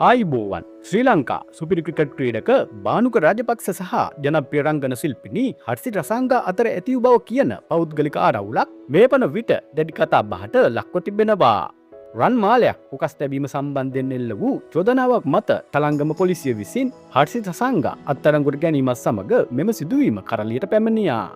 ආයිබෝවන් ශ්‍රී ලංකා සුපිරි ක්‍රිකට් ක්‍රීඩක බානුක රාජපක්ෂ සහ ජනප්‍රිය රංගන ශිල්පිනී හර්ෂිත රසාංගා අතර ඇති බව කියන පෞද්ගලික ආරවුලක් මේ වන විට දැඩි කතා බහට ලක්ව තිබෙනවා. රන් මාලයක් උකස් තැබීම සම්බන්ධයෙන් එල්ල වූ චෝදනාවක් මත තලංගම පොලිසිය විසින් හර්ෂිත රසාංගා අත්අඩංගුවට ගැනීමත් සමග මෙම සිදුවීම කරලියට පැමිණියා.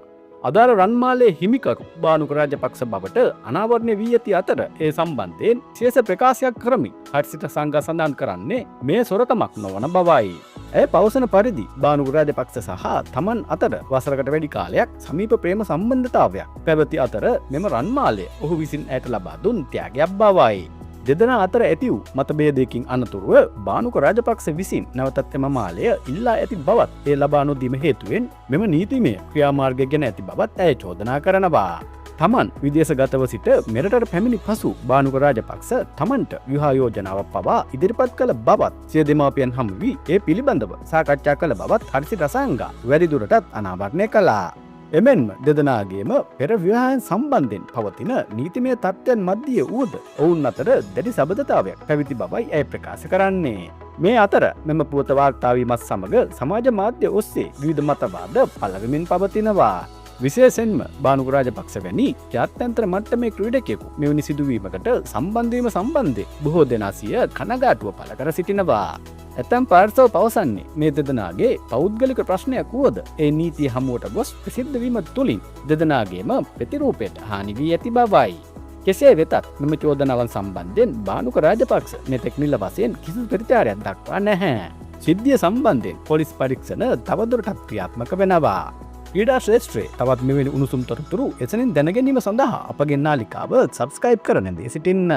අදාළ රන්මාලේ හිමිකරු බානුක රාජපක්ෂ බවට අනාවරණය වී ඇති අතර ඒ සම්බන්ධයෙන් විශේෂ ප්‍රකාශයක් කරමින් හර්ෂිත සංඝ සඳහන් කරන්නේ මේ සොරකමක් නොවන බවයි. ඇය පවසන පරිදි බානුක රාජපක්ෂ සහ තමන් අතර වසරකට වැඩි කාලයක් සමීප ප්‍රේම සම්බන්ධතාවයක් පැවති අතර මෙම රන්මාලය ඔහු විසින් ඇයට ලබා දුන් ත්‍යාගයක් බවයි. දෙදෙනා අතර ඇති වූ මතභේදයකින් අනතුරුව බානුක රාජපක්ෂ විසින් නැවතත් එම මාලය ඉල්ලා ඇති බවත් ඒ ලබා නොදීම හේතුවෙන් මෙම නීතිමය ක්‍රියාමාර්ගය ගැන ඇති බවත් ඇය චෝදනා කරනවා. තමන් විදේශගතව සිට මෙරටට පැමිණි පසු බානුක රාජපක්ෂ තමන්ට විවාහ යෝජනාවක් පවා ඉදිරිපත් කළ බවත් සිය දෙමාපියන් හමු වී ඒ පිළිබඳව සාකච්ඡා කළ බවත් හර්ෂිත රසාංගා වැඩිදුරටත් අනාවරණය කළා. එමෙන්ම දෙදෙනාගේම පෙර විවාහයන් සම්බන්ධයෙන් පවතින නීතිමය තත්ත්වයන් මධ්‍යය වූද ඔවුන් අතර දැඩි සබඳතාවයක් පැවති බවයි ඇය ප්‍රකාශ කරන්නේ. මේ අතර මෙම පුවත වාර්තා වීමත් සමග සමාජ මාධ්‍ය ඔස්සේ විවිධ මතවාද පළ වෙමින් පවතිනවා. විශේෂයෙන්ම බානුක රාජපක්ෂ වැනි ජාත්‍යන්තර මට්ටමේ ක්‍රීඩකයෙකු මෙවැනි සිදුවීමකට සම්බන්ධ වීම සම්බන්ධයෙන් බොහෝ දෙනා සිය කනගාටුව පළ කර සිටිනවා. ඇතැම් පාර්ශව පවසන්නේ මේ දෙදෙනාගේ පෞද්ගලික ප්‍රශ්නයක් වුවද ඒ නීතිය හමුවට ගොස් ප්‍රසිද්ධ වීම තුළින් දෙදෙනාගේම ප්‍රතිරූපයට හානි වී ඇති බවයි. කෙසේ වෙතත් මෙම චෝදනාවන් සම්බන්ධයෙන් බානුක රාජපක්ෂ මෙතෙක් නිල වශයෙන් කිසිදු ප්‍රතිචාරයක් දක්වා නැහැ. සිද්ධිය සම්බන්ධයෙන් පොලිස් පරීක්ෂණ තවදුරටත් ක්‍රියාත්මක වෙනවා. ක්‍රීඩා ශ්‍රේෂ්ඨයේ තවත් මෙවැනි උණුසුම් තොරතුරු එසනින් දැනගැනීම සඳහා අපගේ නාලිකාව සබ්ස්ක්‍රයිබ් කර නැඳී සිටින්න.